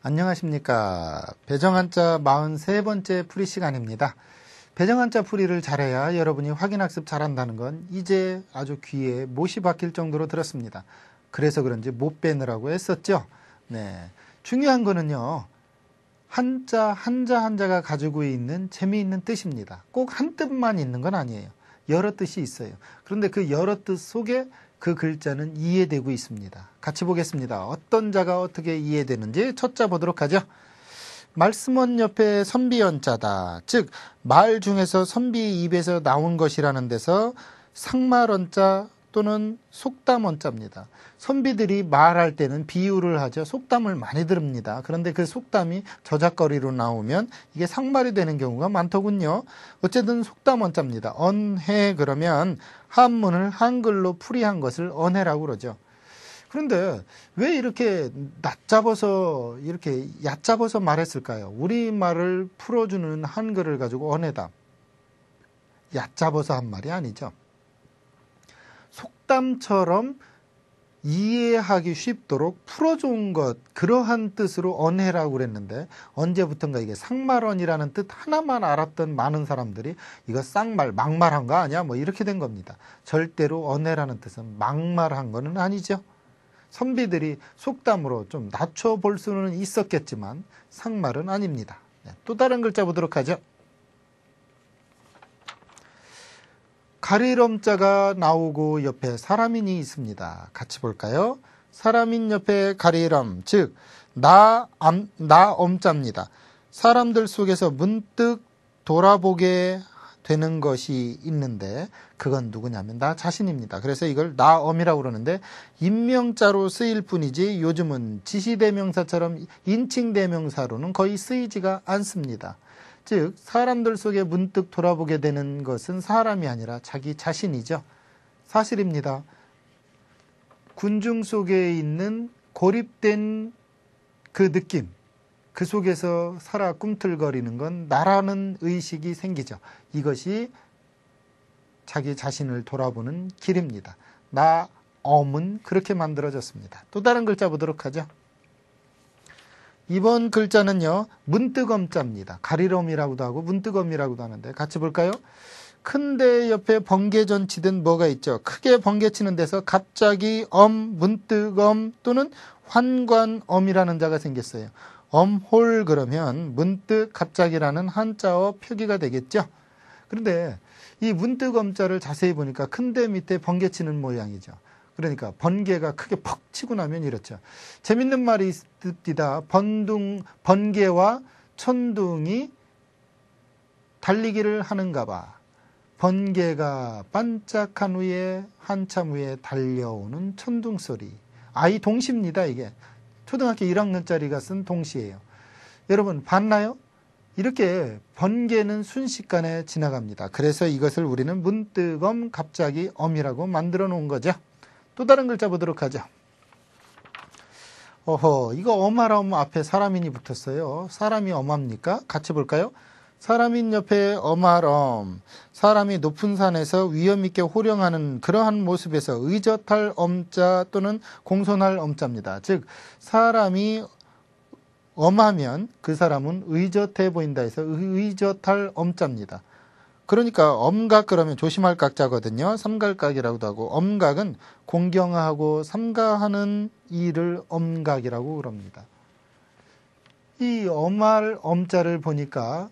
안녕하십니까. 배정한자 43번째 풀이 시간입니다. 배정한자 풀이를 잘해야 여러분이 확인학습 잘한다는 건 이제 아주 귀에 못이 박힐 정도로 들었습니다. 그래서 그런지 못 빼느라고 했었죠. 네, 중요한 거는요. 한자가 가지고 있는 재미있는 뜻입니다. 꼭 한 뜻만 있는 건 아니에요. 여러 뜻이 있어요. 그런데 그 여러 뜻 속에 그 글자는 이해되고 있습니다. 같이 보겠습니다. 어떤 자가 어떻게 이해되는지 첫 자 보도록 하죠. 말씀원 옆에 선비언자다. 즉 말 중에서 선비 입에서 나온 것이라는 데서 상말언자 또는 속담언자입니다. 선비들이 말할 때는 비유를 하죠. 속담을 많이 들읍니다. 그런데 그 속담이 저작거리로 나오면 이게 상말이 되는 경우가 많더군요. 어쨌든 속담언자입니다. 언해 그러면 한문을 한글로 풀이한 것을 언해라고 그러죠. 그런데 왜 이렇게 낮잡아서 이렇게 얕잡아서 말했을까요? 우리말을 풀어주는 한글을 가지고 언해다. 얕잡아서 한 말이 아니죠. 속담처럼 이해하기 쉽도록 풀어준 것, 그러한 뜻으로 언해라고 그랬는데 언제부턴가 이게 상말언이라는 뜻 하나만 알았던 많은 사람들이 이거 쌍말, 막말한 거 아니야? 뭐 이렇게 된 겁니다. 절대로 언해라는 뜻은 막말한 거는 아니죠. 선비들이 속담으로 좀 낮춰볼 수는 있었겠지만 상말은 아닙니다. 네, 또 다른 글자 보도록 하죠. 가리럼자가 나오고 옆에 사람인이 있습니다. 같이 볼까요? 사람인 옆에 가리럼, 즉 나엄자입니다. 사람들 속에서 문득 돌아보게 되는 것이 있는데 그건 누구냐면 나 자신입니다. 그래서 이걸 나엄이라고 그러는데 인명자로 쓰일 뿐이지 요즘은 지시대명사처럼 인칭대명사로는 거의 쓰이지가 않습니다. 즉 사람들 속에 문득 돌아보게 되는 것은 사람이 아니라 자기 자신이죠. 사실입니다. 군중 속에 있는 고립된 그 느낌, 그 속에서 살아 꿈틀거리는 건 나라는 의식이 생기죠. 이것이 자기 자신을 돌아보는 길입니다. 나엄은 그렇게 만들어졌습니다. 또 다른 글자 보도록 하죠. 이번 글자는요. 문득엄자입니다. 가리럼이라고도 하고 문득엄이라고도 하는데 같이 볼까요? 큰데 옆에 번개전치든 뭐가 있죠. 크게 번개치는 데서 갑자기 문득엄 또는 환관엄이라는 자가 생겼어요. 엄홀 그러면 문득 갑자기라는 한자어 표기가 되겠죠. 그런데 이 문득엄자를 자세히 보니까 큰데 밑에 번개치는 모양이죠. 그러니까 번개가 크게 퍽 치고 나면 이렇죠. 재밌는 말이 있습니다. 번개와 천둥이 달리기를 하는가 봐. 번개가 반짝한 후에 한참 후에 달려오는 천둥 소리. 이 동시입니다. 이게 초등학교 1학년짜리가 쓴 동시예요. 여러분 봤나요? 이렇게 번개는 순식간에 지나갑니다. 그래서 이것을 우리는 문득엄 갑자기 엄이라고 만들어 놓은 거죠. 또 다른 글자 보도록 하죠. 이거 엄하라면 앞에 사람인이 붙었어요. 사람이 엄합니까? 같이 볼까요? 사람인 옆에 엄하럼, 사람이 높은 산에서 위험 있게 호령하는 그러한 모습에서 의젓할 엄자 또는 공손할 엄자입니다. 즉 사람이 엄하면 그 사람은 의젓해 보인다 해서 의젓할 엄자입니다. 그러니까 엄각 그러면 조심할 각자거든요. 삼갈각이라고도 하고 엄각은 공경하고 삼가하는 일을 엄각이라고 그럽니다. 이 엄할 엄자를 보니까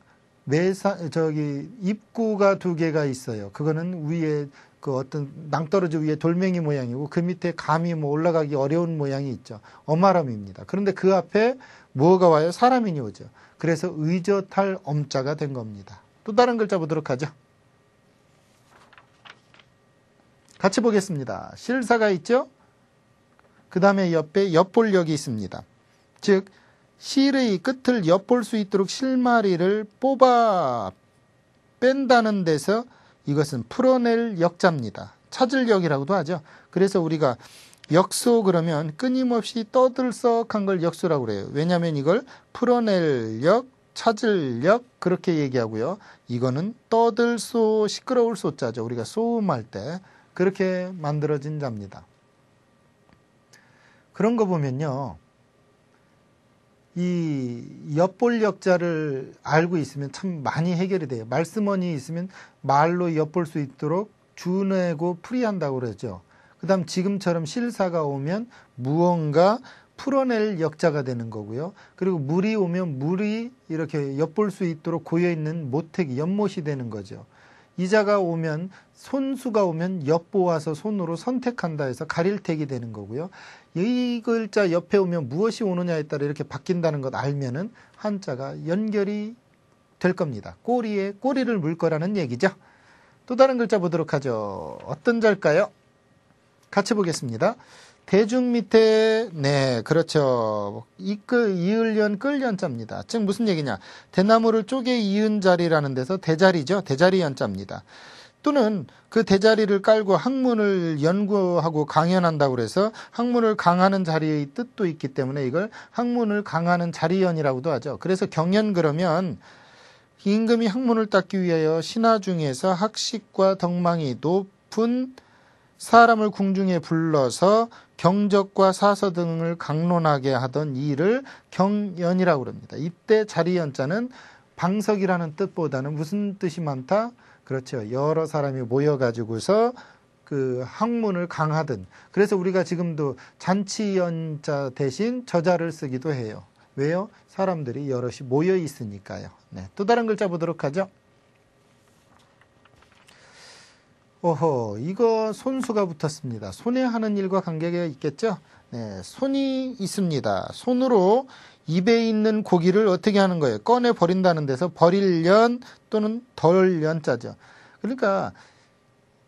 입구가 두 개가 있어요. 그거는 위에 그 어떤 낭떠러지 위에 돌멩이 모양이고 그 밑에 감이 올라가기 어려운 모양이 있죠. 엄하람입니다. 그런데 그 앞에 뭐가 와요? 사람인이 오죠. 그래서 의젓할 엄자가 된 겁니다. 또 다른 글자 보도록 하죠. 같이 보겠습니다. 실사가 있죠? 그 다음에 옆에 엿볼력이 있습니다. 즉 실의 끝을 엿볼 수 있도록 실마리를 뽑아 뺀다는 데서 이것은 풀어낼 역자입니다. 찾을 역이라고도 하죠. 그래서 우리가 역소 그러면 끊임없이 떠들썩한 걸 역소라고 그래요. 왜냐하면 이걸 풀어낼 역, 찾을 역 그렇게 얘기하고요. 이거는 떠들소 시끄러울 소자죠. 우리가 소음할 때 그렇게 만들어진 자입니다. 그런 거 보면요. 이 엿볼 역자를 알고 있으면 참 많이 해결이 돼요. 말씀원이 있으면 말로 엿볼 수 있도록 주내고 풀이한다고 그러죠. 그 다음 지금처럼 실사가 오면 무언가 풀어낼 역자가 되는 거고요. 그리고 물이 오면 물이 이렇게 엿볼 수 있도록 고여있는 모택이 연못이 되는 거죠. 이자가 오면 손수가 오면 엿보아서 손으로 선택한다 해서 가릴택이 되는 거고요. 이 글자 옆에 오면 무엇이 오느냐에 따라 이렇게 바뀐다는 것 알면은 한자가 연결이 될 겁니다. 꼬리에 꼬리를 물 거라는 얘기죠. 또 다른 글자 보도록 하죠. 어떤 자일까요? 같이 보겠습니다. 대중 밑에 네 그렇죠. 이을연 끌연자입니다. 즉 무슨 얘기냐. 대나무를 쪼개 이은 자리라는 데서 대자리죠. 대자리 연자입니다. 또는 그 대자리를 깔고 학문을 연구하고 강연한다고 그래서 학문을 강하는 자리의 뜻도 있기 때문에 이걸 학문을 강하는 자리연이라고도 하죠. 그래서 경연 그러면 임금이 학문을 닦기 위하여 신하 중에서 학식과 덕망이 높은 사람을 궁중에 불러서 경적과 사서 등을 강론하게 하던 일을 경연이라고 합니다. 이때 자리연자는 방석이라는 뜻보다는 무슨 뜻이 많다? 그렇죠. 여러 사람이 모여가지고서 그 학문을 강하든. 그래서 우리가 지금도 잔치연자 대신 저자를 쓰기도 해요. 왜요? 사람들이 여럿이 모여 있으니까요. 네, 또 다른 글자 보도록 하죠. 오호, 이거 손수가 붙었습니다. 손에 하는 일과 관계가 있겠죠? 네, 손이 있습니다. 손으로 입에 있는 고기를 어떻게 하는 거예요? 꺼내 버린다는 데서 버릴련 또는 덜련자죠. 그러니까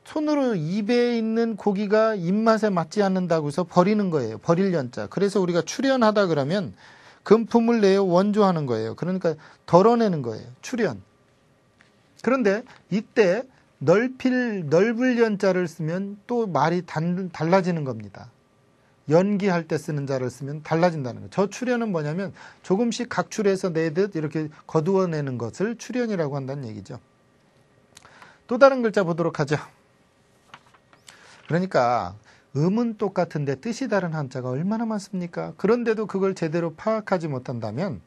손으로 입에 있는 고기가 입맛에 맞지 않는다고 해서 버리는 거예요. 버릴련자. 그래서 우리가 출연하다 그러면 금품을 내어 원조하는 거예요. 그러니까 덜어내는 거예요. 출연. 그런데 이때 넓을 연자를 쓰면 또 말이 달라지는 겁니다. 연기할 때 쓰는 자를 쓰면 달라진다는 거예요. 저 출연은 뭐냐면 조금씩 각출해서 내듯 이렇게 거두어내는 것을 출연이라고 한다는 얘기죠. 또 다른 글자 보도록 하죠. 그러니까 음은 똑같은데 뜻이 다른 한자가 얼마나 많습니까? 그런데도 그걸 제대로 파악하지 못한다면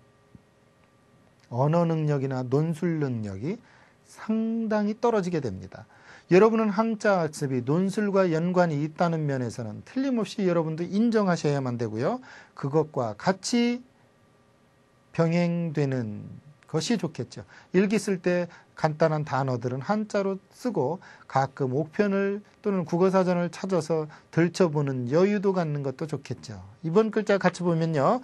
언어 능력이나 논술 능력이 상당히 떨어지게 됩니다. 여러분은 한자 학습이 논술과 연관이 있다는 면에서는 틀림없이 여러분도 인정하셔야만 되고요. 그것과 같이 병행되는 것이 좋겠죠. 일기 쓸 때 간단한 단어들은 한자로 쓰고 가끔 옥편을 또는 국어사전을 찾아서 들춰보는 여유도 갖는 것도 좋겠죠. 이번 글자 같이 보면요.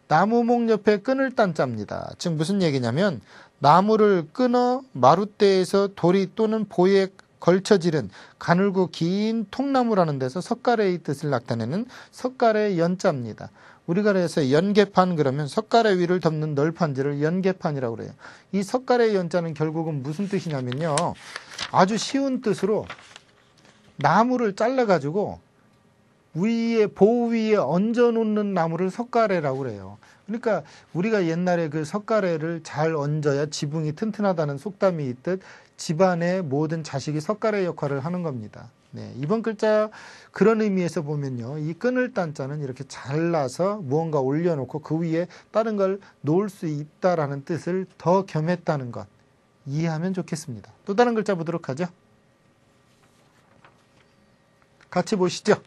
나무목 옆에 끈을 딴 자입니다. 즉 무슨 얘기냐면 나무를 끊어 마룻대에서 도리 또는 보에 걸쳐지른 가늘고 긴 통나무라는 데서 석가래의 뜻을 나타내는 석가래 연자입니다. 우리가 그래서 연계판 그러면 석가래 위를 덮는 널판지를 연계판이라고 그래요. 이 석가래 연자는 결국은 무슨 뜻이냐면요. 아주 쉬운 뜻으로 나무를 잘라가지고 위에 보호 위에 얹어 놓는 나무를 석가래라고 그래요. 그러니까 우리가 옛날에 그 석가래를 잘 얹어야 지붕이 튼튼하다는 속담이 있듯 집안의 모든 자식이 석가래 역할을 하는 겁니다. 네, 이번 글자 그런 의미에서 보면요. 이 끈을 딴 자는 이렇게 잘라서 무언가 올려놓고 그 위에 다른 걸 놓을 수 있다라는 뜻을 더 겸했다는 것 이해하면 좋겠습니다. 또 다른 글자 보도록 하죠. 같이 보시죠.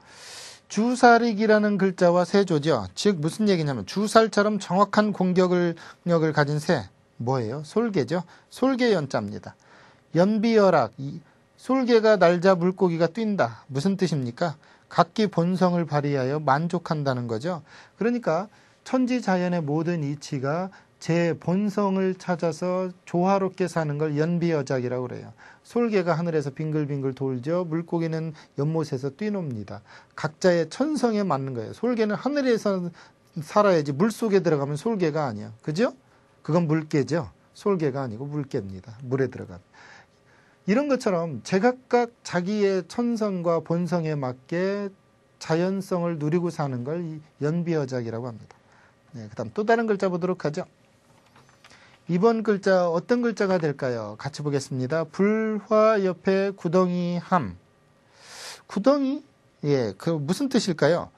주살익이라는 글자와 새조죠. 즉 무슨 얘기냐면 주살처럼 정확한 공격력을 가진 새 뭐예요? 솔개죠. 솔개연자입니다. 연비열악 솔개가 날자 물고기가 뛴다. 무슨 뜻입니까? 각기 본성을 발휘하여 만족한다는 거죠. 그러니까 천지자연의 모든 이치가 제 본성을 찾아서 조화롭게 사는 걸 연비여작이라고 그래요. 솔개가 하늘에서 빙글빙글 돌죠. 물고기는 연못에서 뛰놉니다. 각자의 천성에 맞는 거예요. 솔개는 하늘에서 살아야지 물속에 들어가면 솔개가 아니에요. 그죠? 그건 물개죠. 솔개가 아니고 물개입니다. 물에 들어가면. 이런 것처럼 제각각 자기의 천성과 본성에 맞게 자연성을 누리고 사는 걸 연비여작이라고 합니다. 네, 그다음 또 다른 글자 보도록 하죠. 이번 글자 어떤 글자가 될까요? 같이 보겠습니다. 불화 옆에 구덩이 함. 구덩이? 예, 그 무슨 뜻일까요?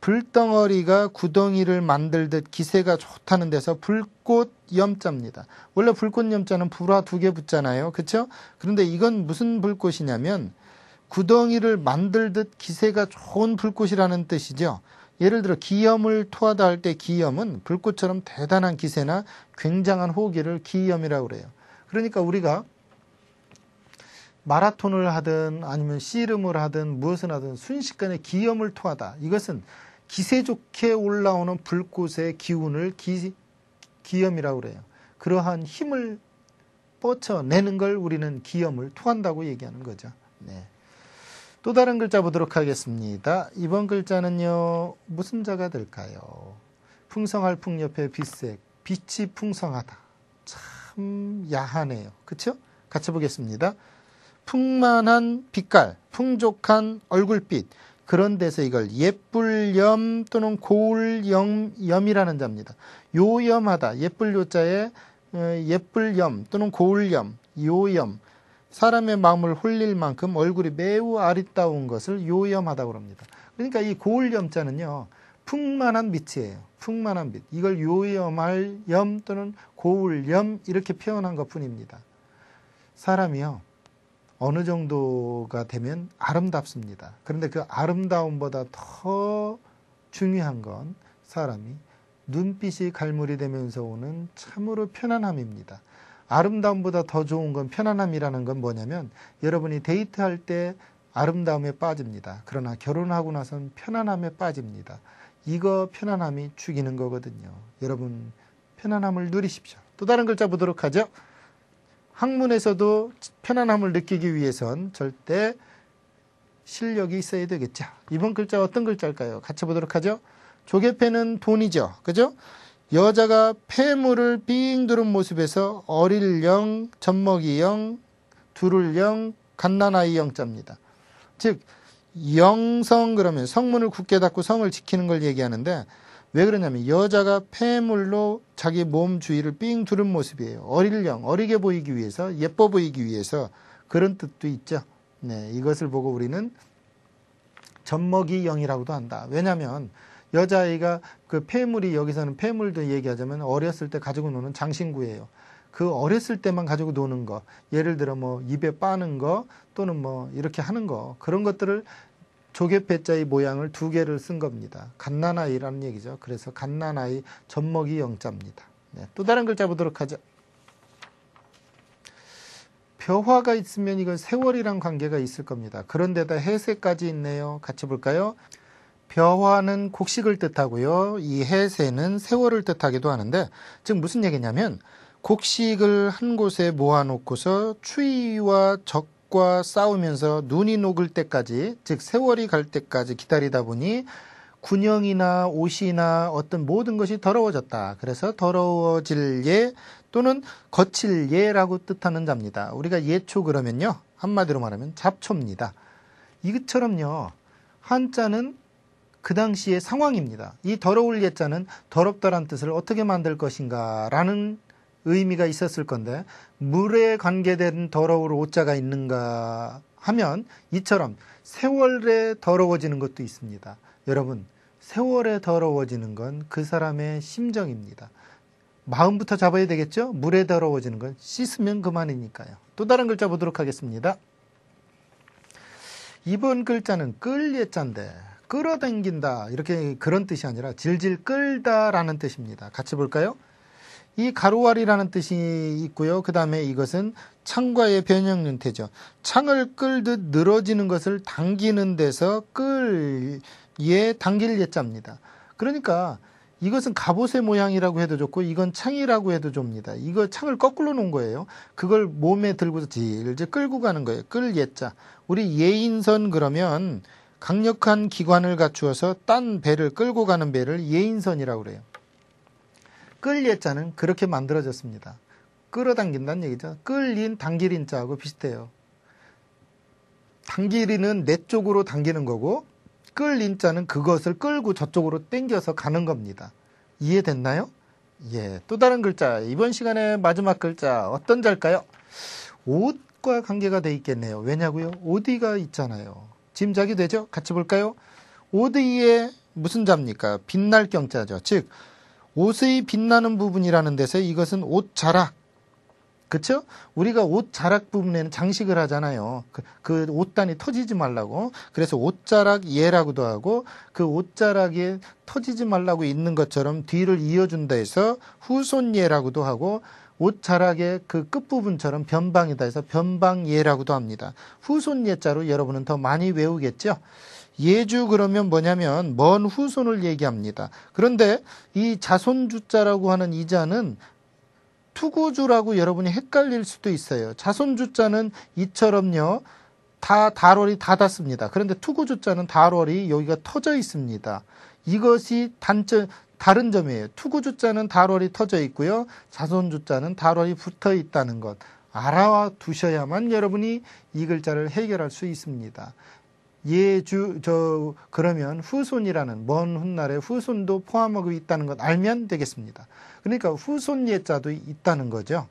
불덩어리가 구덩이를 만들듯 기세가 좋다는 데서 불꽃 염자입니다. 원래 불꽃 염자는 불화 2개 붙잖아요. 그렇죠? 그런데 이건 무슨 불꽃이냐면 구덩이를 만들듯 기세가 좋은 불꽃이라는 뜻이죠. 예를 들어 기염을 토하다 할 때 기염은 불꽃처럼 대단한 기세나 굉장한 호기를 기염이라고 그래요. 그러니까 우리가 마라톤을 하든 아니면 씨름을 하든 무엇을 하든 순식간에 기염을 토하다. 이것은 기세 좋게 올라오는 불꽃의 기운을 기염이라고 그래요. 그러한 힘을 뻗쳐내는 걸 우리는 기염을 토한다고 얘기하는 거죠. 네. 또 다른 글자 보도록 하겠습니다. 이번 글자는요. 무슨 자가 될까요? 풍성할 풍 옆에 빛색. 빛이 풍성하다. 참 야하네요. 그렇죠? 같이 보겠습니다. 풍만한 빛깔, 풍족한 얼굴빛. 그런 데서 이걸 예쁠염 또는 고울염이라는 자입니다. 요염하다, 예쁠 요자에 예쁠염 또는 고울염, 요염. 사람의 마음을 홀릴 만큼 얼굴이 매우 아리따운 것을 요염하다고 합니다. 그러니까 이 고울염자는요. 풍만한 빛이에요. 풍만한 빛. 이걸 요염할 염 또는 고울염 이렇게 표현한 것뿐입니다. 사람이요. 어느 정도가 되면 아름답습니다. 그런데 그 아름다움보다 더 중요한 건 사람이 눈빛이 갈무리 되면서 오는 참으로 편안함입니다. 아름다움보다 더 좋은 건 편안함이라는 건 뭐냐면 여러분이 데이트할 때 아름다움에 빠집니다. 그러나 결혼하고 나선 편안함에 빠집니다. 이거 편안함이 죽이는 거거든요. 여러분 편안함을 누리십시오. 또 다른 글자 보도록 하죠. 학문에서도 편안함을 느끼기 위해선 절대 실력이 있어야 되겠죠. 이번 글자 어떤 글자일까요? 같이 보도록 하죠. 조개패는 돈이죠. 그죠? 여자가 폐물을 삥 두른 모습에서 어릴령, 젖먹이령, 두를령, 갓난아이 영자입니다. 즉 영성 그러면 성문을 굳게 닫고 성을 지키는 걸 얘기하는데 왜 그러냐면 여자가 폐물로 자기 몸 주위를 삥 두른 모습이에요. 어릴령, 어리게 보이기 위해서, 예뻐 보이기 위해서 그런 뜻도 있죠. 네, 이것을 보고 우리는 젖먹이영이라고도 한다. 왜냐하면 여자아이가 그 폐물이 여기서는 폐물도 얘기하자면 어렸을 때 가지고 노는 장신구예요. 그 어렸을 때만 가지고 노는 거, 예를 들어 뭐 입에 빠는 거 또는 뭐 이렇게 하는 거 그런 것들을 조개패자의 모양을 2개를 쓴 겁니다. 갓난아이라는 얘기죠. 그래서 갓난아이 젖먹이 영자입니다. 네, 또 다른 글자 보도록 하죠. 벼화가 있으면 이건 세월이랑 관계가 있을 겁니다. 그런데다 해세까지 있네요. 같이 볼까요? 벼화는 곡식을 뜻하고요. 이 해세는 세월을 뜻하기도 하는데 즉 무슨 얘기냐면 곡식을 한 곳에 모아놓고서 추위와 적과 싸우면서 눈이 녹을 때까지 즉 세월이 갈 때까지 기다리다 보니 군형이나 옷이나 어떤 모든 것이 더러워졌다. 그래서 더러워질 예 또는 거칠 예라고 뜻하는 자입니다. 우리가 예초 그러면요. 한마디로 말하면 잡초입니다. 이것처럼요. 한자는 그 당시의 상황입니다. 이 더러울 예자는 더럽다란 뜻을 어떻게 만들 것인가 라는 의미가 있었을 건데 물에 관계된 더러울 오자가 있는가 하면 이처럼 세월에 더러워지는 것도 있습니다. 여러분 세월에 더러워지는 건 그 사람의 심정입니다. 마음부터 잡아야 되겠죠? 물에 더러워지는 건 씻으면 그만이니까요. 또 다른 글자 보도록 하겠습니다. 이번 글자는 끌 예자인데 끌어당긴다 이렇게 그런 뜻이 아니라 질질 끌다라는 뜻입니다. 같이 볼까요? 이 가로알이라는 뜻이 있고요. 그 다음에 이것은 창과의 변형 형태죠. 창을 끌듯 늘어지는 것을 당기는 데서 끌예 당길 예자입니다. 그러니까 이것은 갑옷의 모양이라고 해도 좋고 이건 창이라고 해도 좁니다. 이거 창을 거꾸로 놓은 거예요. 그걸 몸에 들고서 질질 끌고 가는 거예요. 끌 예자. 우리 예인선 그러면 강력한 기관을 갖추어서 딴 배를 끌고 가는 배를 예인선이라고 그래요. 끌 예자는 그렇게 만들어졌습니다. 끌어당긴다는 얘기죠. 끌린 당길인 자하고 비슷해요. 당길이는 내 쪽으로 당기는 거고 끌린 자는 그것을 끌고 저쪽으로 당겨서 가는 겁니다. 이해됐나요? 예. 또 다른 글자. 이번 시간의 마지막 글자 어떤 자일까요? 옷과 관계가 돼 있겠네요. 왜냐고요? 오디가 있잖아요. 짐작이 되죠? 같이 볼까요? 오디에 무슨 자입니까? 빛날 경자죠. 즉 옷의 빛나는 부분이라는 데서 이것은 옷자락. 그렇죠? 우리가 옷자락 부분에는 장식을 하잖아요. 그 옷단이 터지지 말라고. 그래서 옷자락 예라고도 하고 그 옷자락에 터지지 말라고 있는 것처럼 뒤를 이어준다 해서 후손예라고도 하고 옷자락의 그 끝부분처럼 변방이다 해서 변방예라고도 합니다. 후손예자로 여러분은 더 많이 외우겠죠? 예주 그러면 뭐냐면 먼 후손을 얘기합니다. 그런데 이 자손주자라고 하는 이 자는 투고주라고 여러분이 헷갈릴 수도 있어요. 자손주자는 이처럼요. 다 달월이 닫았습니다. 그런데 투고주자는 달월이 여기가 터져 있습니다. 이것이 다른 점이에요. 투고주자는 달월이 터져 있고요. 자손주자는 달월이 붙어 있다는 것. 알아두셔야만 여러분이 이 글자를 해결할 수 있습니다. 그러면 후손이라는 먼 훗날에 후손도 포함하고 있다는 것 알면 되겠습니다. 그러니까 후손 예자도 있다는 거죠.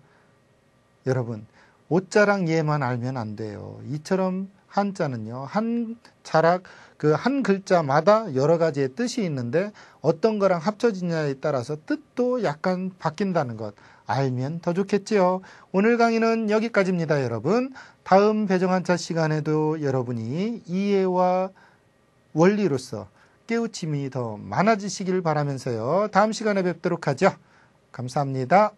여러분, 옷자락 예만 알면 안 돼요. 이처럼 한자는요, 한 자락, 그 한 글자마다 여러 가지의 뜻이 있는데 어떤 거랑 합쳐지냐에 따라서 뜻도 약간 바뀐다는 것 알면 더 좋겠지요. 오늘 강의는 여기까지입니다, 여러분. 다음 배정한자 시간에도 여러분이 이해와 원리로서 깨우침이 더 많아지시길 바라면서요. 다음 시간에 뵙도록 하죠. 감사합니다.